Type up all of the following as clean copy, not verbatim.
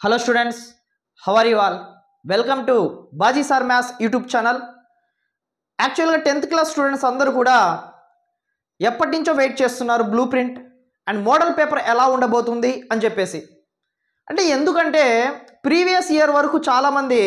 Hello students, how are you all? Welcome to Baji Sir Maths YouTube channel. యాక్చువల్గా 10th class students అందరూ కూడా ఎప్పటి నుంచో wait చేస్తున్నారు blue print and model paper ఎలా ఉండబోతుంది అని చెప్పేసి. ఎందుకంటే ప్రీవియస్ ఇయర్ వరకు చాలామంది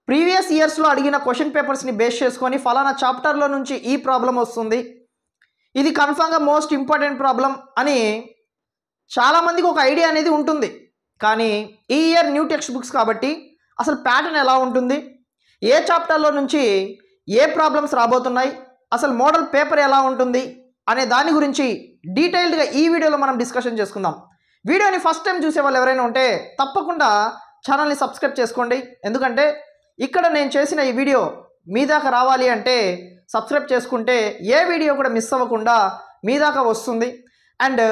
ప్రీవియస్ ఇయర్స్లో అడిగిన క్వశ్చన్ పేపర్స్ని బేస్ చేసుకొని ఫలానా చాప్టర్లో నుంచి ఈ ప్రాబ్లం వస్తుంది, ఇది కన్ఫామ్గా మోస్ట్ ఇంపార్టెంట్ ప్రాబ్లం అని చాలామందికి ఒక ఐడియా అనేది ఉంటుంది. కానీ ఈ ఇయర్ న్యూ టెక్స్ట్ బుక్స్ కాబట్టి అసలు ప్యాటర్న్ ఎలా ఉంటుంది, ఏ చాప్టర్లో నుంచి ఏ ప్రాబ్లమ్స్ రాబోతున్నాయి, అసలు మోడల్ పేపర్ ఎలా ఉంటుంది అనే దాని గురించి డీటెయిల్డ్గా ఈ వీడియోలో మనం డిస్కషన్ చేసుకుందాం. వీడియోని ఫస్ట్ టైం చూసే వాళ్ళు ఎవరైనా ఉంటే తప్పకుండా ఛానల్ని సబ్స్క్రైబ్ చేసుకోండి. ఎందుకంటే ఇక్కడ నేను చేసిన ఈ వీడియో మీ దాకా రావాలి అంటే సబ్స్క్రైబ్ చేసుకుంటే ఏ వీడియో కూడా మిస్ అవ్వకుండా మీ దాకా వస్తుంది. అండ్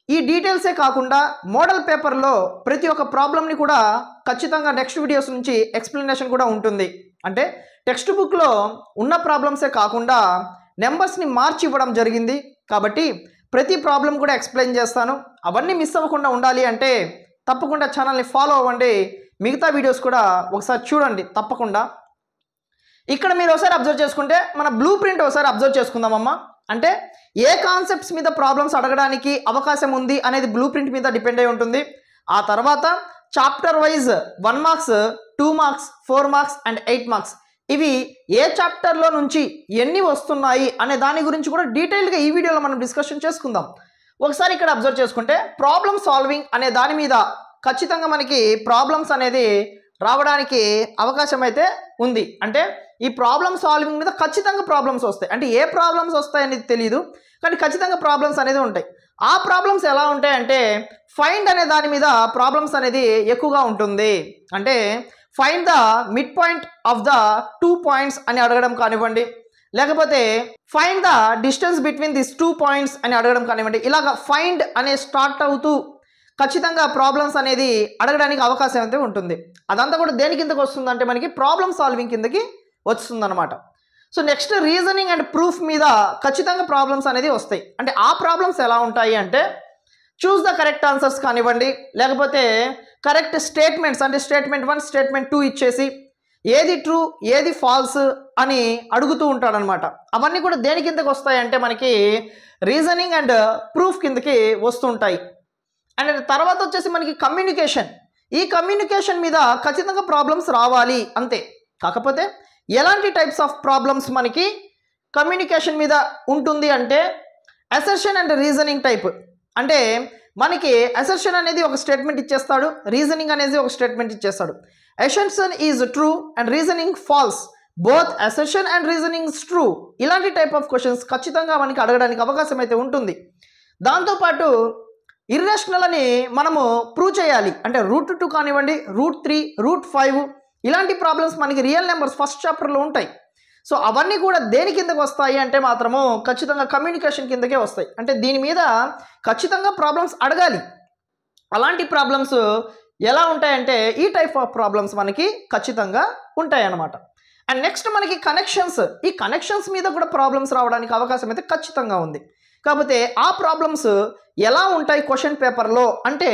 ఈ డీటెయిల్సే కాకుండా మోడల్ పేపర్లో ప్రతి ఒక్క ప్రాబ్లమ్ని కూడా ఖచ్చితంగా నెక్స్ట్ వీడియోస్ నుంచి ఎక్స్ప్లెనేషన్ కూడా ఉంటుంది. అంటే టెక్స్ట్ బుక్లో ఉన్న ప్రాబ్లమ్సే కాకుండా నెంబర్స్ని మార్చి ఇవ్వడం జరిగింది కాబట్టి ప్రతి ప్రాబ్లం కూడా ఎక్స్ప్లెయిన్ చేస్తాను. అవన్నీ మిస్ అవ్వకుండా ఉండాలి అంటే తప్పకుండా ఛానల్ని ఫాలో అవ్వండి. మిగతా వీడియోస్ కూడా ఒకసారి చూడండి తప్పకుండా. ఇక్కడ మీరు ఒకసారి అబ్జర్వ్ చేసుకుంటే మన బ్లూ ప్రింట్ ఒకసారి అబ్జర్వ్ చేసుకుందామమ్మా. అంటే ఏ కాన్సెప్ట్స్ మీద ప్రాబ్లమ్స్ అడగడానికి అవకాశం ఉంది అనేది బ్లూ ప్రింట్ మీద డిపెండ్ అయి ఉంటుంది. ఆ తర్వాత chapter wise 1 marks, 2 marks, 4 marks and 8 marks ఇవి ఏ చాప్టర్లో నుంచి ఎన్ని వస్తున్నాయి అనే దాని గురించి కూడా డీటెయిల్గా ఈ వీడియోలో మనం డిస్కషన్ చేసుకుందాం. ఒకసారి ఇక్కడ అబ్జర్వ్ చేసుకుంటే ప్రాబ్లమ్ సాల్వింగ్ అనే దాని మీద ఖచ్చితంగా మనకి ప్రాబ్లమ్స్ అనేది రావడానికి అవకాశం అయితే ఉంది. అంటే ఈ ప్రాబ్లమ్ సాల్వింగ్ మీద ఖచ్చితంగా ప్రాబ్లమ్స్ వస్తాయి. అంటే ఏ ప్రాబ్లమ్స్ వస్తాయనేది తెలియదు కానీ ఖచ్చితంగా ప్రాబ్లమ్స్ అనేది ఉంటాయి. ఆ ప్రాబ్లమ్స్ ఎలా ఉంటాయంటే ఫైండ్ అనే దాని మీద ప్రాబ్లమ్స్ అనేది ఎక్కువగా ఉంటుంది. అంటే find the mid point of the 2 points అని అడగడం కానివ్వండి, లేకపోతే find the distance between this 2 points అని అడగడం కానివ్వండి. ఇలాగ ఫైండ్ అనే స్టార్ట్ అవుతూ ఖచ్చితంగా ప్రాబ్లమ్స్ అనేది అడగడానికి అవకాశం అయితే ఉంటుంది. అదంతా కూడా దేని కిందకి వస్తుందంటే మనకి ప్రాబ్లమ్ సాల్వింగ్ కిందకి వస్తుందన్నమాట. So next reasoning and proof మీద ఖచ్చితంగా ప్రాబ్లమ్స్ అనేది వస్తాయి. అంటే ఆ ప్రాబ్లమ్స్ ఎలా ఉంటాయి అంటే చూస్ ద కరెక్ట్ ఆన్సర్స్ కానివ్వండి, లేకపోతే కరెక్ట్ స్టేట్మెంట్స్ అంటే స్టేట్మెంట్ 1, స్టేట్మెంట్ 2 ఇచ్చేసి ఏది ట్రూ ఏది ఫాల్స్ అని అడుగుతూ ఉంటాడనమాట. అవన్నీ కూడా దేని కిందకి వస్తాయి అంటే మనకి రీజనింగ్ అండ్ ప్రూఫ్ కిందకి వస్తుంటాయి. అండ్ తర్వాత వచ్చేసి మనకి కమ్యూనికేషన్. ఈ కమ్యూనికేషన్ మీద ఖచ్చితంగా ప్రాబ్లమ్స్ రావాలి అంతే. కాకపోతే ఎలాంటి టైప్స్ ఆఫ్ ప్రాబ్లమ్స్ మనకి కమ్యూనికేషన్ మీద ఉంటుంది అంటే అసర్షన్ అండ్ రీజనింగ్ టైప్. అంటే మనకి అసర్షన్ అనేది ఒక స్టేట్మెంట్ ఇచ్చేస్తాడు, రీజనింగ్ అనేది ఒక స్టేట్మెంట్ ఇచ్చేస్తాడు. Assertion is true and reasoning false, both assertion and reasoning is true. ఇలాంటి టైప్ ఆఫ్ క్వశ్చన్స్ ఖచ్చితంగా మనకి అడగడానికి అవకాశం అయితే ఉంటుంది. దాంతోపాటు ఇర్రేషనల్ అని మనము ప్రూవ్ చేయాలి. అంటే √2 కానివ్వండి, √3, √5 ఇలాంటి ప్రాబ్లమ్స్ మనకి రియల్ నెంబర్స్ ఫస్ట్ చాప్టర్లో ఉంటాయి. సో అవన్నీ కూడా దేని కిందకి వస్తాయి అంటే మాత్రము ఖచ్చితంగా కమ్యూనికేషన్ కిందకే వస్తాయి. అంటే దీని మీద ఖచ్చితంగా ప్రాబ్లమ్స్ అడగాలి. అలాంటి ప్రాబ్లమ్స్ ఎలా ఉంటాయంటే ఈ టైప్ ఆఫ్ ప్రాబ్లమ్స్ మనకి ఖచ్చితంగా ఉంటాయి అన్నమాట. అండ్ నెక్స్ట్ మనకి కనెక్షన్స్. ఈ కనెక్షన్స్ మీద కూడా ప్రాబ్లమ్స్ రావడానికి అవకాశం అయితే ఖచ్చితంగా ఉంది. కాకపోతే ఆ ప్రాబ్లమ్స్ ఎలా ఉంటాయి క్వశ్చన్ పేపర్లో అంటే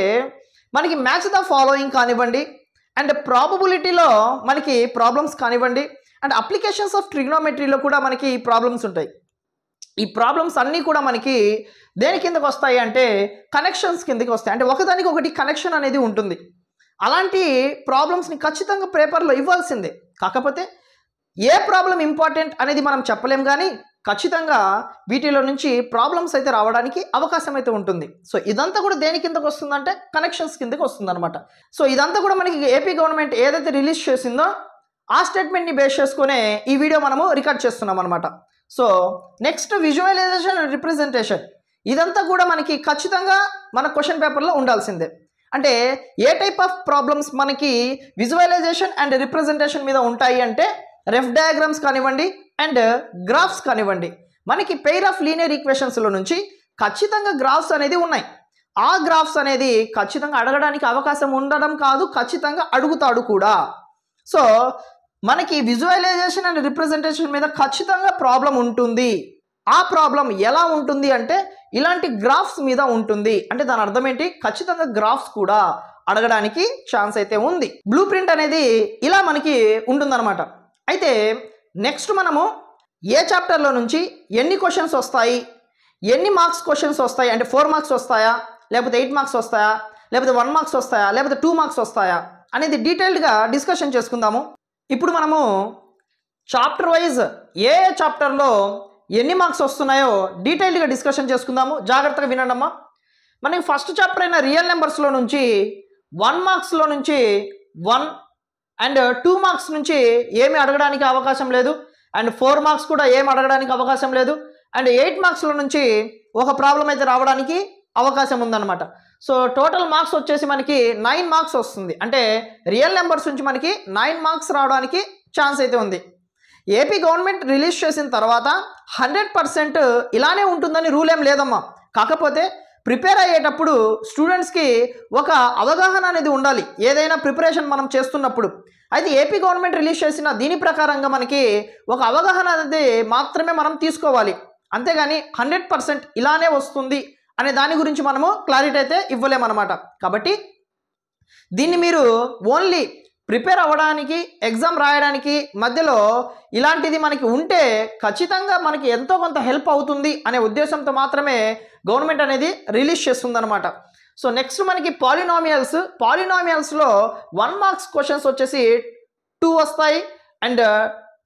మనకి మ్యాచ్ ద ఫాలోయింగ్ కానివ్వండి, అండ్ ప్రాబబిలిటీలో మనకి ప్రాబ్లమ్స్ కానివ్వండి, అండ్ అప్లికేషన్స్ ఆఫ్ ట్రిగ్నోమెట్రీలో కూడా మనకి ప్రాబ్లమ్స్ ఉంటాయి. ఈ ప్రాబ్లమ్స్ అన్నీ కూడా మనకి దేని కిందకి వస్తాయి అంటే కనెక్షన్స్ కిందకి వస్తాయి. అంటే ఒకదానికి ఒకటి కనెక్షన్ అనేది ఉంటుంది. అలాంటి ప్రాబ్లమ్స్ని ఖచ్చితంగా పేపర్లో ఇవ్వాల్సిందే. కాకపోతే ఏ ప్రాబ్లం ఇంపార్టెంట్ అనేది మనం చెప్పలేం కానీ ఖచ్చితంగా వీటిలో నుంచి ప్రాబ్లమ్స్ అయితే రావడానికి అవకాశం అయితే ఉంటుంది. సో ఇదంతా కూడా దేని కిందకు వస్తుందంటే కనెక్షన్స్ కిందకి వస్తుందన్నమాట. సో ఇదంతా కూడా మనకి ఏపీ గవర్నమెంట్ ఏదైతే రిలీజ్ చేసిందో ఆ స్టేట్మెంట్ని బేస్ చేసుకునే ఈ వీడియో మనము రికార్డ్ చేస్తున్నాం అనమాట. So next visualization and representation. ఇదంతా కూడా మనకి ఖచ్చితంగా మన క్వశ్చన్ పేపర్లో ఉండాల్సిందే. అంటే ఏ టైప్ ఆఫ్ ప్రాబ్లమ్స్ మనకి విజువలైజేషన్ అండ్ రిప్రజెంటేషన్ మీద ఉంటాయి అంటే రెఫ్ డయాగ్రామ్స్ కానివ్వండి అండ్ గ్రాఫ్స్ కానివ్వండి. మనకి పెయిర్ ఆఫ్ లీనియర్ ఈక్వేషన్స్లో నుంచి ఖచ్చితంగా గ్రాఫ్స్ అనేది ఉన్నాయి. ఆ గ్రాఫ్స్ అనేది ఖచ్చితంగా అడగడానికి అవకాశం ఉండడం కాదు, ఖచ్చితంగా అడుగుతాడు కూడా. సో మనకి విజువలైజేషన్ అండ్ రిప్రజెంటేషన్ మీద ఖచ్చితంగా ప్రాబ్లం ఉంటుంది. ఆ ప్రాబ్లం ఎలా ఉంటుంది అంటే ఇలాంటి గ్రాఫ్స్ మీద ఉంటుంది. అంటే దాని అర్థం ఏంటి, ఖచ్చితంగా గ్రాఫ్స్ కూడా అడగడానికి ఛాన్స్ అయితే ఉంది. బ్లూ ప్రింట్ అనేది ఇలా మనకి ఉంటుందన్నమాట. అయితే నెక్స్ట్ మనము ఏ చాప్టర్లో నుంచి ఎన్ని క్వశ్చన్స్ వస్తాయి, ఎన్ని మార్క్స్ క్వశ్చన్స్ వస్తాయి, అంటే 4 మార్క్స్ వస్తాయా, లేకపోతే 8 మార్క్స్ వస్తాయా, లేకపోతే 1 మార్క్స్ వస్తాయా, లేకపోతే 2 మార్క్స్ వస్తాయా అనేది డీటెయిల్డ్గా డిస్కషన్ చేసుకుందాము. ఇప్పుడు మనము చాప్టర్ వైజ్ ఏ చాప్టర్లో ఎన్ని మార్క్స్ వస్తున్నాయో డీటెయిల్డ్గా డిస్కషన్ చేసుకుందాము. జాగ్రత్తగా వినండి అమ్మా. మనకి ఫస్ట్ చాప్టర్ అయిన రియల్ నెంబర్స్లో నుంచి 1 మార్క్స్లో నుంచి 1 అండ్ 2 మార్క్స్ నుంచి ఏమి అడగడానికి అవకాశం లేదు, అండ్ 4 మార్క్స్ కూడా ఏమి అడగడానికి అవకాశం లేదు, అండ్ 8 మార్క్స్లో నుంచి ఒక ప్రాబ్లం అయితే రావడానికి అవకాశం ఉందన్నమాట. సో టోటల్ మార్క్స్ వచ్చేసి మనకి 9 మార్క్స్ వస్తుంది. అంటే రియల్ నెంబర్స్ నుంచి మనకి 9 మార్క్స్ రావడానికి ఛాన్స్ అయితే ఉంది. ఏపీ గవర్నమెంట్ రిలీజ్ చేసిన తర్వాత 100% ఇలానే ఉంటుందని రూల్ ఏం లేదమ్మా. కాకపోతే ప్రిపేర్ అయ్యేటప్పుడు స్టూడెంట్స్కి ఒక అవగాహన అనేది ఉండాలి ఏదైనా ప్రిపరేషన్ మనం చేస్తున్నప్పుడు. అయితే ఏపీ గవర్నమెంట్ రిలీజ్ చేసిన దీని ప్రకారంగా మనకి ఒక అవగాహన అనేది మాత్రమే మనం తీసుకోవాలి. అంతేగాని 100% ఇలానే వస్తుంది అనే దాని గురించి మనము క్లారిటీ అయితే ఇవ్వలేమన్నమాట. కాబట్టి దీన్ని మీరు ఓన్లీ ప్రిపేర్ అవ్వడానికి, ఎగ్జామ్ రాయడానికి మధ్యలో ఇలాంటిది మనకి ఉంటే ఖచ్చితంగా మనకి ఎంతో కొంత హెల్ప్ అవుతుంది అనే ఉద్దేశంతో మాత్రమే గవర్నమెంట్ అనేది రిలీజ్ చేస్తుందన్నమాట. సో నెక్స్ట్ మనకి పాలినామియల్స్లో 1 మార్క్స్ క్వశ్చన్స్ వచ్చేసి 2 వస్తాయి, అండ్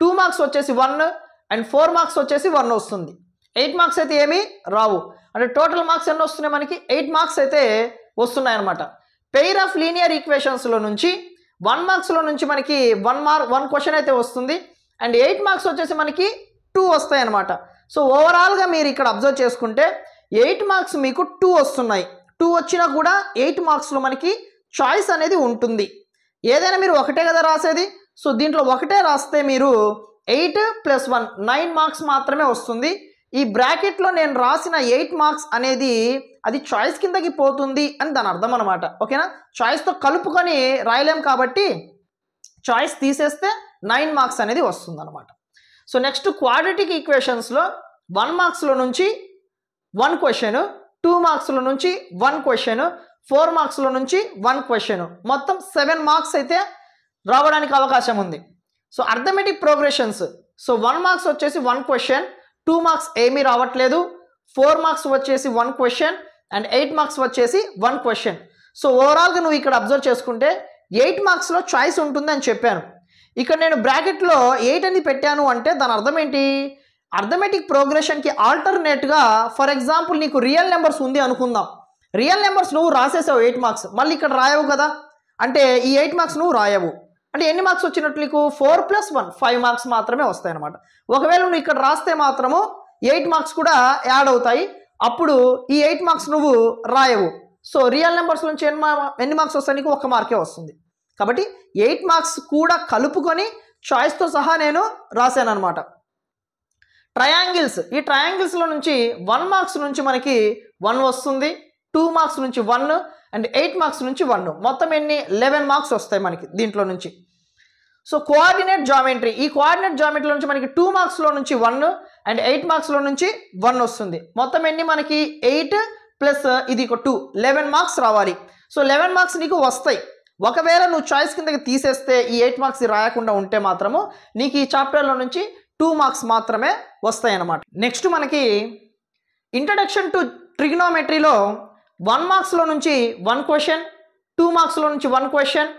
2 మార్క్స్ వచ్చేసి 1, అండ్ 4 మార్క్స్ వచ్చేసి 1 వస్తుంది. 8 మార్క్స్ అయితే ఏమీ రావు. అంటే టోటల్ మార్క్స్ ఎన్ని వస్తున్నాయి మనకి 8 మార్క్స్ అయితే వస్తున్నాయి అన్నమాట. పెయిర్ ఆఫ్ లీనియర్ ఈక్వేషన్స్లో నుంచి 1 మార్క్స్లో నుంచి మనకి 1 క్వశ్చన్ అయితే వస్తుంది, అండ్ 8 మార్క్స్ వచ్చేసి మనకి 2 వస్తాయి అన్నమాట. సో ఓవరాల్గా మీరు ఇక్కడ అబ్జర్వ్ చేసుకుంటే 8 మార్క్స్ మీకు 2 వస్తున్నాయి. 2 వచ్చినా కూడా 8 మార్క్స్లో మనకి చాయిస్ అనేది ఉంటుంది. ఏదైనా మీరు ఒకటే కదా రాసేది. సో దీంట్లో ఒకటే రాస్తే మీరు 8 + 1 9 మార్క్స్ మాత్రమే వస్తుంది. ఈ బ్రాకెట్లో నేను రాసిన 8 మార్క్స్ అనేది అది చాయిస్ కిందకి పోతుంది అని దాని అర్థం అనమాట. ఓకేనా, చాయిస్తో కలుపుకొని రాయలేం కాబట్టి చాయిస్ తీసేస్తే 9 మార్క్స్ అనేది వస్తుంది అనమాట. సో నెక్స్ట్ క్వాడ్రాటిక్ ఈక్వేషన్స్లో 1 మార్క్స్లో నుంచి 1 క్వశ్చన్, 2 మార్క్స్లో నుంచి 1 క్వశ్చన్, 4 మార్క్స్లో నుంచి 1 క్వశ్చన్, మొత్తం 7 మార్క్స్ అయితే రావడానికి అవకాశం ఉంది. So arithmetic progressions, so 1 marks వచ్చేసి 1 క్వశ్చన్, 2 మార్క్స్ ఏమీ రావట్లేదు, 4 మార్క్స్ వచ్చేసి 1 క్వశ్చన్, అండ్ 8 మార్క్స్ వచ్చేసి 1 క్వశ్చన్. సో ఓవరాల్గా నువ్వు ఇక్కడ అబ్జర్వ్ చేసుకుంటే 8 మార్క్స్లో చాయిస్ ఉంటుంది అని చెప్పాను. ఇక్కడ నేను బ్రాకెట్లో 8 అని పెట్టాను అంటే దాని అర్థం ఏంటి? అర్థమెటిక్ ప్రోగ్రెషన్కి ఆల్టర్నేట్గా ఫర్ ఎగ్జాంపుల్ నీకు రియల్ నెంబర్స్ ఉంది అనుకుందాం. రియల్ నెంబర్స్ నువ్వు రాసేసావు 8 మార్క్స్, మళ్ళీ ఇక్కడ రాయవు కదా, అంటే ఈ 8 మార్క్స్ నువ్వు రాయవు. అంటే ఎన్ని మార్క్స్ వచ్చినట్లు నీకు 4 + 1 5 మార్క్స్ మాత్రమే వస్తాయి అనమాట. ఒకవేళ నువ్వు ఇక్కడ రాస్తే మాత్రము 8 మార్క్స్ కూడా యాడ్ అవుతాయి, అప్పుడు ఈ 8 మార్క్స్ నువ్వు రాయవు. సో రియల్ నెంబర్స్ నుంచి ఎన్ని మార్క్స్ వస్తాయి? నీకు 1 మార్కే వస్తుంది. కాబట్టి 8 మార్క్స్ కూడా కలుపుకొని చాయిస్తో సహా నేను రాశాను అనమాట. ట్రయాంగిల్స్, ఈ ట్రయాంగిల్స్లో నుంచి 1 మార్క్స్ నుంచి మనకి 1 వస్తుంది, 2 మార్క్స్ నుంచి 1, అండ్ 8 మార్క్స్ నుంచి 1, మొత్తం ఎన్ని 11 మార్క్స్ వస్తాయి మనకి దీంట్లో నుంచి. సో కోఆర్డినేట్ జామెట్రీ, ఈ కోఆర్డినేట్ జామెట్రీలో నుంచి మనకి 2 మార్క్స్లో నుంచి 1 అండ్ 8 మార్క్స్లో నుంచి 1 వస్తుంది. మొత్తం ఎన్ని మనకి 8 ప్లస్ ఇది 2 11 మార్క్స్ రావాలి. సో 11 మార్క్స్ నీకు వస్తాయి. ఒకవేళ నువ్వు చాయిస్ కిందకి తీసేస్తే ఈ 8 మార్క్స్ రాయకుండా ఉంటే మాత్రము నీకు ఈ చాప్టర్లో నుంచి 2 మార్క్స్ మాత్రమే వస్తాయి అన్నమాట. నెక్స్ట్ మనకి ఇంట్రడక్షన్ టు ట్రిగ్నోమెట్రీలో 1 మార్క్స్లో నుంచి 1 క్వశ్చన్, 2 మార్క్స్లో నుంచి 1 క్వశ్చన్,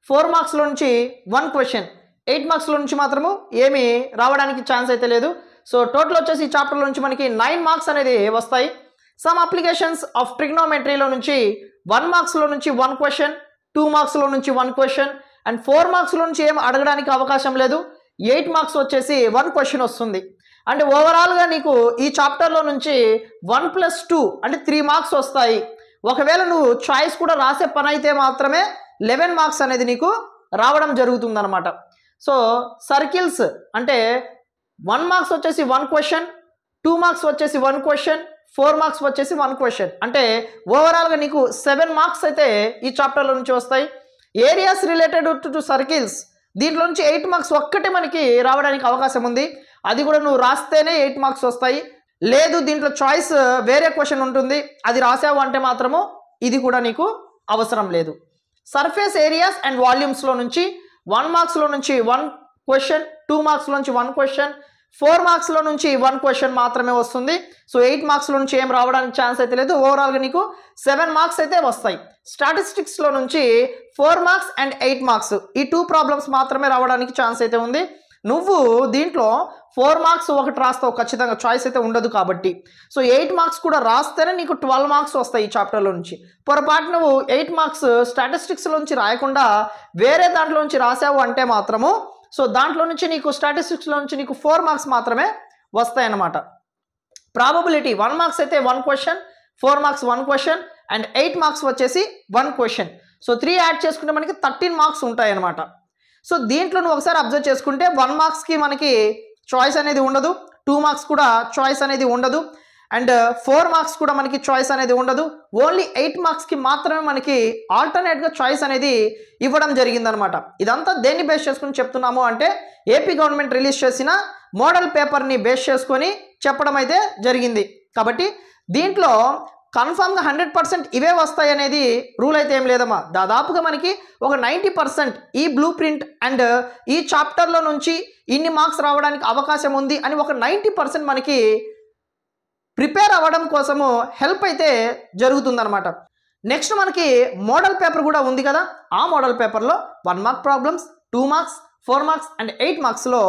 4 మార్క్స్లో నుంచి 1 క్వశ్చన్, 8 మార్క్స్లో నుంచి మాత్రము ఏమీ రావడానికి ఛాన్స్ అయితే లేదు. సో టోటల్ వచ్చేసి ఈ చాప్టర్లో నుంచి మనకి 9 మార్క్స్ అనేది వస్తాయి. సమ్ అప్లికేషన్స్ ఆఫ్ ట్రిగ్నోమెట్రీలో నుంచి 1 మార్క్స్లో నుంచి 1 క్వశ్చన్, 2 మార్క్స్లో నుంచి 1 క్వశ్చన్, అండ్ 4 మార్క్స్లో నుంచి ఏం అడగడానికి అవకాశం లేదు. 8 మార్క్స్ వచ్చేసి 1 క్వశ్చన్ వస్తుంది. అంటే ఓవరాల్గా నీకు ఈ చాప్టర్లో నుంచి 1 + 2 అంటే 3 మార్క్స్ వస్తాయి. ఒకవేళ నువ్వు చాయిస్ కూడా రాసే పని అయితే మాత్రమే 11 మార్క్స్ అనేది నీకు రావడం జరుగుతుందన్నమాట. సో సర్కిల్స్ అంటే 1 మార్క్స్ వచ్చేసి 1 క్వశ్చన్, 2 మార్క్స్ వచ్చేసి 1 క్వశ్చన్, 4 మార్క్స్ వచ్చేసి 1 క్వశ్చన్, అంటే ఓవరాల్గా నీకు 7 మార్క్స్ అయితే ఈ చాప్టర్లో నుంచి వస్తాయి. ఏరియాస్ రిలేటెడ్ టు సర్కిల్స్, దీంట్లో నుంచి 8 మార్క్స్ ఒక్కటే మనకి రావడానికి అవకాశం ఉంది. అది కూడా నువ్వు రాస్తేనే 8 మార్క్స్ వస్తాయి. లేదు దీంట్లో చాయిస్ వేరే క్వశ్చన్ ఉంటుంది, అది రాసావు అంటే మాత్రము ఇది కూడా నీకు అవసరం లేదు. సర్ఫేస్ ఏరియాస్ అండ్ వాల్యూమ్స్లో నుంచి 1 మార్క్స్లో నుంచి 1 క్వశ్చన్, 2 మార్క్స్లో నుంచి 1 క్వశ్చన్, 4 మార్క్స్లో నుంచి 1 క్వశ్చన్ మాత్రమే వస్తుంది. సో 8 మార్క్స్లో నుంచి ఏం రావడానికి ఛాన్స్ అయితే లేదు. ఓవరాల్గా నీకు 7 మార్క్స్ అయితే వస్తాయి. స్టాటిస్టిక్స్లో నుంచి 4 మార్క్స్ అండ్ 8 మార్క్స్ ఈ 2 ప్రాబ్లమ్స్ మాత్రమే రావడానికి ఛాన్స్ అయితే ఉంది. నువ్వు దీంట్లో 4 మార్క్స్ ఒకటి రాస్తావు ఖచ్చితంగా, చాయిస్ అయితే ఉండదు కాబట్టి. సో 8 మార్క్స్ కూడా రాస్తేనే నీకు 12 మార్క్స్ వస్తాయి ఈ చాప్టర్లో నుంచి. పొరపాటు నువ్వు 8 మార్క్స్ స్టాటిస్టిక్స్లో నుంచి రాయకుండా వేరే దాంట్లో నుంచి రాసావు అంటే మాత్రము సో దాంట్లో నుంచి నీకు స్టాటిస్టిక్స్లో నుంచి నీకు 4 మార్క్స్ మాత్రమే వస్తాయన్నమాట. ప్రాబబిలిటీ 1 మార్క్స్ అయితే 1 question, 4 marks 1 question and 8 marks వచ్చేసి 1 క్వశ్చన్. సో 3 యాడ్ చేసుకుంటే మనకి 13 మార్క్స్ ఉంటాయి అన్నమాట. సో దీంట్లో నువ్వు ఒకసారి అబ్జర్వ్ చేసుకుంటే 1 మార్క్స్కి మనకి చాయిస్ అనేది ఉండదు, 2 మార్క్స్ కూడా చాయిస్ అనేది ఉండదు అండ్ 4 మార్క్స్ కూడా మనకి చాయిస్ అనేది ఉండదు. ఓన్లీ 8 మార్క్స్కి మాత్రమే మనకి ఆల్టర్నేట్గా చాయిస్ అనేది ఇవ్వడం జరిగిందనమాట. ఇదంతా దేన్ని బేస్ చేసుకుని చెప్తున్నాము అంటే ఏపీ గవర్నమెంట్ రిలీజ్ చేసిన మోడల్ పేపర్ని బేస్ చేసుకొని చెప్పడం అయితే జరిగింది. కాబట్టి దీంట్లో కన్ఫామ్గా 100% ఇవే వస్తాయి అనేది రూల్ అయితే ఏం లేదమ్మా. దాదాపుగా మనకి ఒక 90% ఈ బ్లూ ప్రింట్ అండ్ ఈ చాప్టర్లో నుంచి ఇన్ని మార్క్స్ రావడానికి అవకాశం ఉంది అని ఒక 90% మనకి ప్రిపేర్ అవ్వడం కోసము హెల్ప్ అయితే జరుగుతుందన్నమాట. నెక్స్ట్ మనకి మోడల్ పేపర్ కూడా ఉంది కదా, ఆ మోడల్ పేపర్లో 1 mark problems, 2 marks, 4 marks and 8 మార్క్స్లో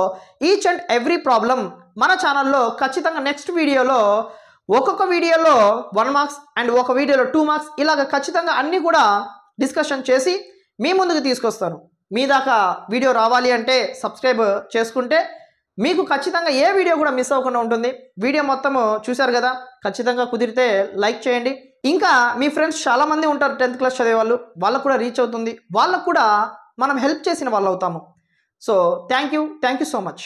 ఈచ్ అండ్ ఎవ్రీ ప్రాబ్లం మన ఛానల్లో ఖచ్చితంగా నెక్స్ట్ వీడియోలో ఒక్కొక్క వీడియోలో 1 మార్క్స్ అండ్ ఒక వీడియోలో 2 మార్క్స్ ఇలాగ ఖచ్చితంగా అన్నీ కూడా డిస్కషన్ చేసి మీ ముందుకు తీసుకొస్తాను. మీ దాకా వీడియో రావాలి అంటే సబ్స్క్రైబ్ చేసుకుంటే మీకు ఖచ్చితంగా ఏ వీడియో కూడా మిస్ అవ్వకుండా ఉంటుంది. వీడియో మొత్తము చూశారు కదా, ఖచ్చితంగా కుదిరితే లైక్ చేయండి. ఇంకా మీ ఫ్రెండ్స్ చాలామంది ఉంటారు 10th క్లాస్ చదివే వాళ్ళు, వాళ్ళకు కూడా రీచ్ అవుతుంది, వాళ్ళకు కూడా మనం హెల్ప్ చేసిన వాళ్ళు అవుతాము. So thank you so much.